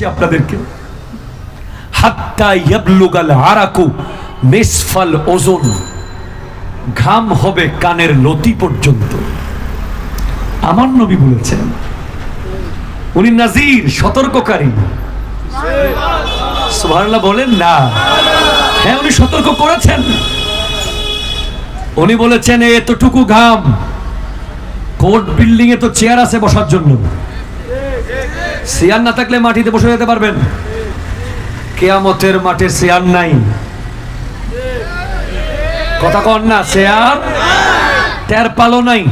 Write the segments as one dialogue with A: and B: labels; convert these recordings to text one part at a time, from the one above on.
A: বলছি আপনাদেরকে, হাত্তা ইয়াবলুগাল আরাকু নিসফাল ওজন, ঘাম হবে কানের লতি পর্যন্ত। আমার নবী বলেছেন, উনি নাজির, সতর্ককারী। সুবহানাল্লাহ বলেন না? হ্যাঁ, উনি সতর্ক করেছেন। উনি বলেছেন এতটুকু ঘাম, কোর্ট বিল্ডিং এ তো চেয়ার আছে বসার জন্য, চেয়ার না থাকলে মাটিতে বসে যেতে পারবেন। কিয়ামতের মাঠে চেয়ার নাই, কথা কন না, চেয়ার টের পালো নাই,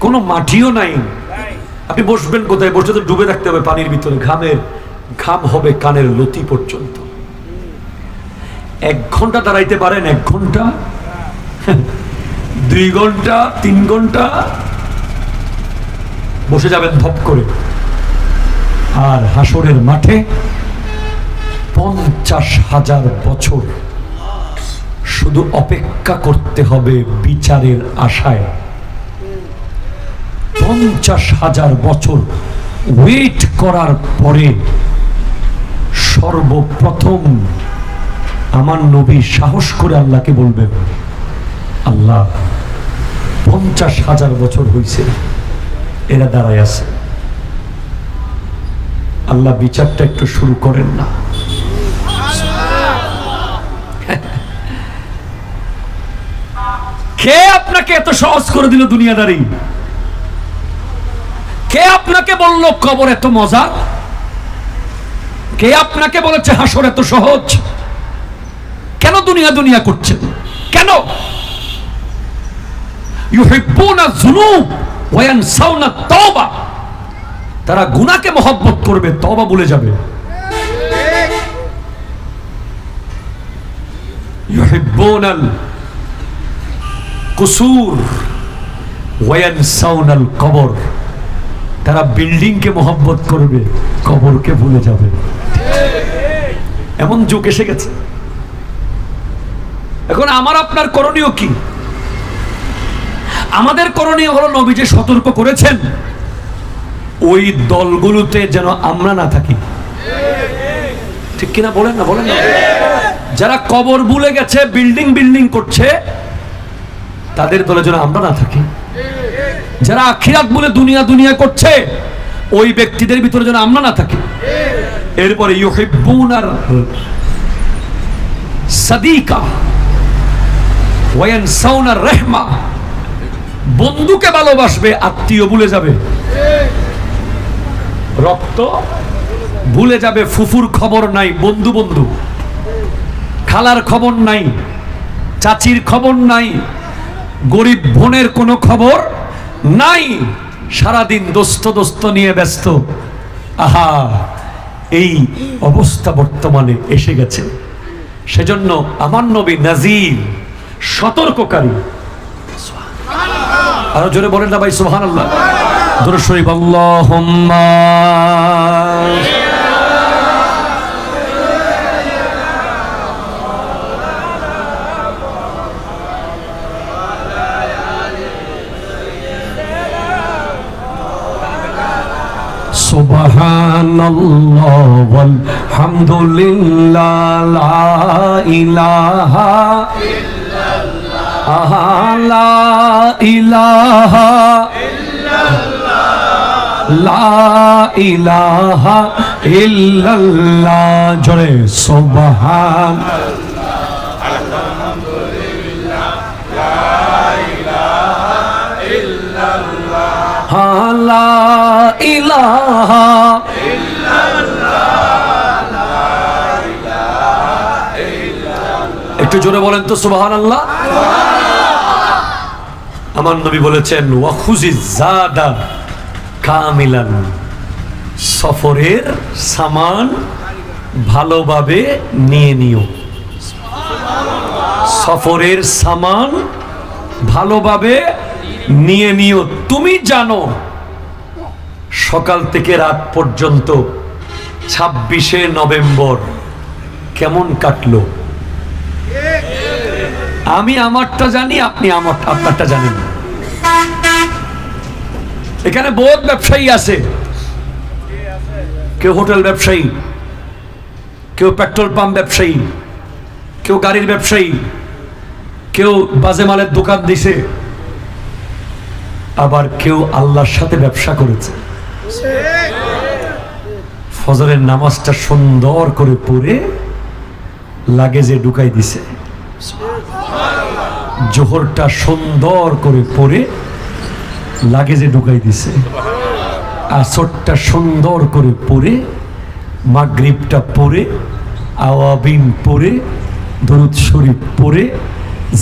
A: কোনো মাটিও নাই। আপনি বসবেন কোথায়? বসে তো ডুবে থাকতে হবে পানির ভিতরে। ঘাম হবে কানের লতি পর্যন্ত। 1 ঘন্টা দাঁড়াইতে পারেন? 1 ঘন্টা, 2 ঘন্টা, 3 ঘন্টা বসে যাবেন ধপ করে। আর হাসরের মাঠে 50,000 বছর শুধু অপেক্ষা করতে হবে বিচারের আশায়। 50,000 বছর ওয়েট করার পরে সর্বপ্রথম আমার নবী সাহস করে আল্লাহকে বলবেন, আল্লাহ 50,000 বছর হয়েছে, এরা দাঁড়ায় আছে, আল্লাহ বিচারটা একটু শুরু করেন না। কে আপনাকে এত সহজ করে দিল দুনিয়াদারি? কে আপনাকে বলল কবর এত মজা? কে আপনাকে বলেছে হাসর এত সহজ? কেন দুনিয়া দুনিয়া করছেন? কেন? ইউহিব্বুনা যুনুব ওয়া ইয়ানসাউনা তাওবা। তারা গুনাহকে মহব্বত করবে, তওবা ভুলে যাবে। ইউহিব্বুনাল কুসুর ওয়া ইয়ানসাউনাল কবর। তারা বিল্ডিংকে মহব্বত করবে, কবরকে ভুলে যাবে। এমন যুগ এসে গেছে। এখন আমার আপনার করণীয় কি? আমাদের করণীয় হলো নবী যে সতর্ক করেছেন ওই দলগুলোতে যেন আমরা না থাকি। ঠিক কিনা বলেন না? বলেন না? যারা কবর ভুলে গেছে, বিল্ডিং করছে, তাদের দলে যেন আমরা না থাকি। যারা আখিরাত বলে দুনিয়া করছে, ওই ব্যক্তিদের ভিতরে যেন আমরা না থাকি। এরপরে ইউহিব্বুনার সাদিকা ওয়া ইয়ানসাউনার রাহমা। বন্ধুকে ভালোবাসবে, আত্মীয় ভুলে যাবে, রক্ত ভুলে যাবে। ফুফুর খবর নাই, বন্ধু। খালার খবর নাই, চাচির খবর নাই, গরিব বোনের কোনো খবর নাই। সারাদিন দোস্ত নিয়ে ব্যস্ত। আহা, এই অবস্থা বর্তমানে এসে গেছে। সেজন্য আমার নবী নাজির, সতর্ককারী। আরো জোরে বলেন না ভাই সুবহানাল্লাহ। দরুদ শরীফ আল্লাহুম্মা সুবহানাল্লাহ ওয়াল হামদুলিল্লাহ লা ইলাহা ইল্লাল্লাহ লা ইলাহা ইল্লাল্লাহ লা ইলাহা ইল্লাল্লাহ। জোরে সুবহানাল্লাহ আলহামদুলিল্লাহ লা ইলাহা ইল্লাল্লাহ লা ইলাহা ইল্লাল্লাহ লা ইলাহা ইল্লাল্লাহ। একটু জোরে বলেন তো সুবহানাল্লাহ। আমার নবী বলেছেন ওয়া খুযিজ যাদা কামিলান। সফরের সামান ভালোভাবে নিয়ে নিও। সফরের সামান ভালোভাবে নিয়ে নিও। তুমি জানো সকাল থেকে রাত পর্যন্ত 26শে নভেম্বর কেমন কাটলো। আমি আমারটা জানি, আপনি আপনারটা জানেন। এখানে বহুত ব্যবসায়ী আছে, কেউ হোটেল ব্যবসায়ী, কেউ পেট্রোল পাম্প ব্যবসায়ী, কেউ গাড়ির ব্যবসায়ী, কেউ বাজে মালের দোকান দিছে, আবার কেউ আল্লাহর সাথে ব্যবসা করেছে। ফজরের নামাজটা সুন্দর করে পড়ে লাগেজে ঢুকাই দিছে, জোহরটা সুন্দর করে পড়ে লাগেজে ঢুকাই দিছে, আসরটা সুন্দর করে পড়ে, মাগরিবটা পড়ে, আওয়াবিন পড়ে, দরুদ শরীফ পড়ে,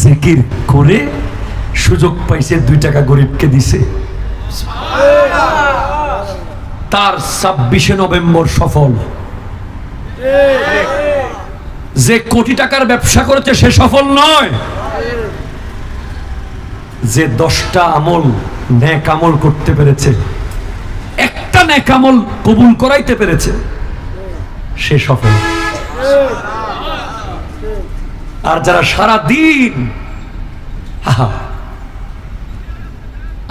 A: জিকির করে সুযোগ পাইছে 2 টাকা গরিবকে দিছে। তার 26শে নভেম্বর সফল। যে কোটি টাকার ব্যবসা করেছে সে সফল নয়। যে 10টা আমল নেক আমল করতে পেরেছে, একটা নেক আমল কবুল করাইতে পেরেছে, সে সফল। আর যারা সারা দিন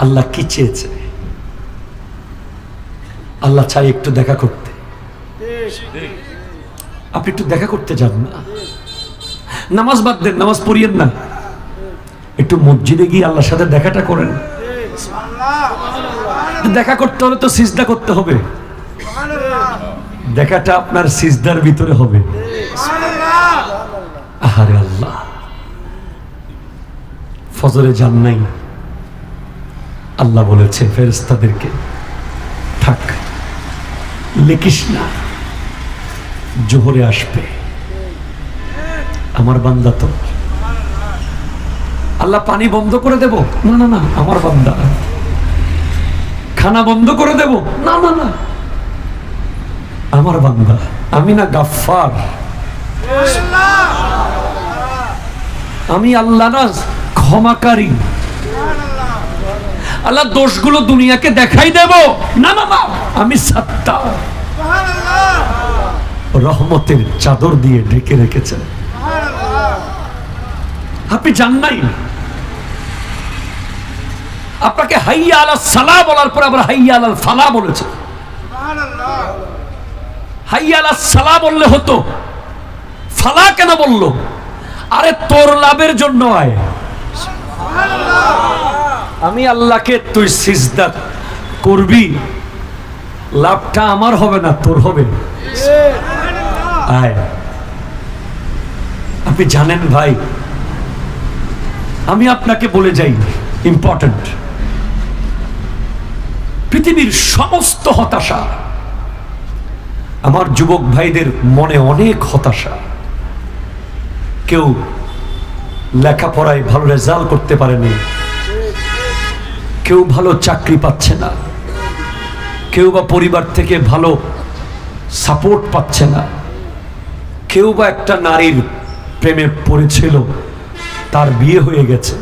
A: আল্লাহ কি চেয়েছে, আল্লাহ চাই একটু দেখা করতে, আপনি একটু দেখা করতে যান না, নামাজ বাদ দেন, নামাজ পড়িয়েন না, একটু মসজিদে গিয়ে আল্লাহর সাথে দেখাটা করেন। দেখা করতে হলে তো সিজদা করতে হবে, দেখাটা আপনার সিজদার ভিতরে হবে। আহারে আল্লাহ, ফজরে যান নাই, আল্লাহ বলেছে ফেরেশতাদেরকে থাক, লিখিস না, জোহরে আসবে আমার বান্দা। তো আল্লাহ পানি বন্ধ করে দেব? না না না, আমার বান্দা। খানা বন্ধ করে দেব? না না না, আমার বান্দা। আমি না গাফফার, আমি আল্লাহ না ক্ষমাকারী। আল্লাহ দোষগুলো দুনিয়াকে দেখাই দেব? না না না, আমি সাত্তার, রহমতের চাদর দিয়ে ঢেকে রেখেছেন। আপনি জান নাই, আপনাকে হাইয়া আলাস সালাহ বলার পর আবার হাইয়া আলাল ফালাহ বলেছে। হাইয়া আলাস সালাহ বললে হতো, ফালাহ কেন বললো? আরে তোর লাভের জন্য আয়। আমি আল্লাহকে তুই সিজদা করবি, লাভটা আমার হবে না, তোর হবে। আয়। আপনি জানেন ভাই, আমি আপনাকে বলে যাই, ইম্পর্টেন্ট, পৃথিবীর সমস্ত হতাশা, আমার যুবক ভাইদের মনে অনেক হতাশা। কেউ লেখাপড়ায় ভালো রেজাল্ট করতে পারেনি, কেউ ভালো চাকরি পাচ্ছে না, কেউ বা পরিবার থেকে ভালো সাপোর্ট পাচ্ছে না, কেউ বা একটা নারীর প্রেমে পড়েছিল, তার বিয়ে হয়ে গেছে,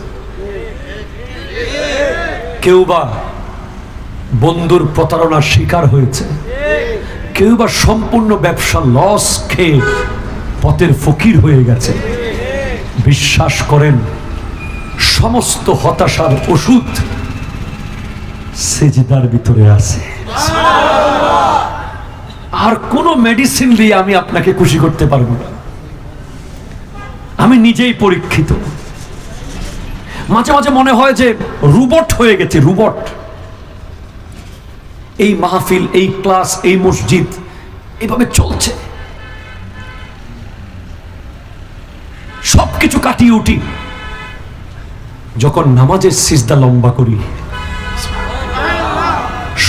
A: কেউ বা বন্ধুর প্রতারণার শিকার হয়েছে, কেউ বা সম্পূর্ণ ব্যবসা লস খেয়ে পথের ফকির হয়ে গেছে। বিশ্বাস করেন, সমস্ত হতাশার ওষুধ সেজদার ভিতরে আছে। আর কোন মেডিসিন দিয়ে আমি আপনাকে খুশি করতে পারবো না। আমি নিজেই পরীক্ষিত। মাঝে মাঝে মনে হয় যে রোবট হয়ে গেছে, রোবট। এই মাহফিল, এই ক্লাস, এই মসজিদ এইভাবে চলছে, সবকিছু কাটিয়ে উঠি, যখন নামাজের সিজদা লম্বা করি,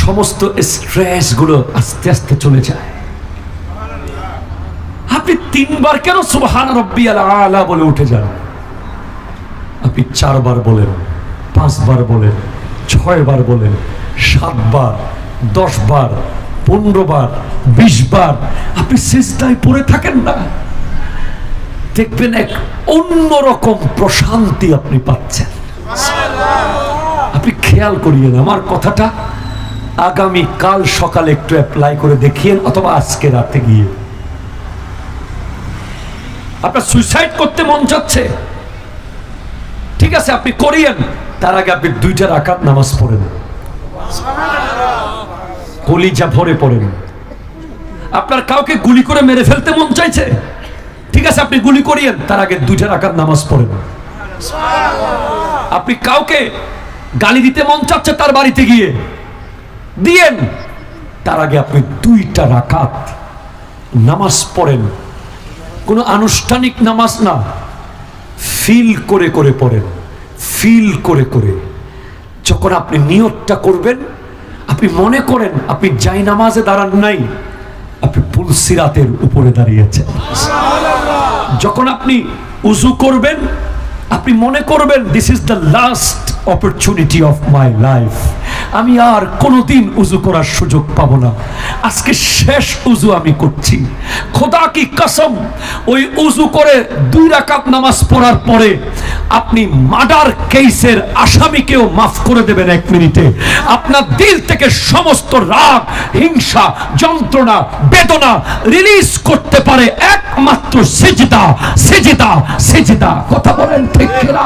A: সমস্ত স্ট্রেস গুলো আস্তে আস্তে চলে যায়। আপনি 3 বার কেন সুবহান রাব্বিয়াল আলা বলে উঠে যান? আপনি 4 বার বলেন, 5 বার বলেন, 6 বার বলেন, 7 বার, 10 বার, 15 বার, 20 বার আপনি সিজদায় পড়ে থাকেন না, দেখবেন এক অন্যরকম প্রশান্তি আপনি পাচ্ছেন। আপনি খেয়াল করিয়েন আমার কথাটা, আগামী কাল সকালে একটু অ্যাপ্লাই করে দেখিয়েন, অথবা আজকে রাতে গিয়ে। আপনার সুইসাইড করতে মন চাচ্ছে, ঠিক আছে, আপনি করিয়েন, তার আগে আপনি 2টা রাকাত নামাজ পড়েন, কলিজা ভরে পড়েন, আপনার কাউকে গুলি করে মেরে ফেলতে মন চাইছে, ঠিক আছে আপনি গুলি করিয়েন, তার আগে 2 রাকাত নামাজ পড়েন। আপনি কাউকে গালি দিতে মন চাচ্ছে তার বাড়িতে গিয়ে দিয়েন, তার আগে আপনি 2 রাকাত নামাজ পড়েন। কোনো আনুষ্ঠানিক নামাজ না, ফিল করে করে পড়েন, ফিল করে করে। যখন আপনি নিয়তটা করবেন, আপনি মনে করেন আপনি যাই নামাজে দাঁড়ান নাই, আপনি পুলসিরাতের উপরে দাঁড়িয়েছেন। যখন আপনি উজু করবেন, আপনি মনে করবেন this is the last opportunity of my life, আমি আর কোনোদিন উজু করার সুযোগ পাবো না, আজকে শেষ উজু আমি করছি। খোদা কি কসম, ওই উজু করে 2 রাকাত নামাজ পড়ার পরে আপনি মার্ডার কেসের আসামিকেও মাফ করে দেবেন 1 মিনিটে। আপনার দিল থেকে সমস্ত রাগ, হিংসা, যন্ত্রণা, বেদনা রিলিজ করতে পারে একমাত্র সিজদা, সিজদা, সিজদা। কথা বলেন ঠিক কিনা?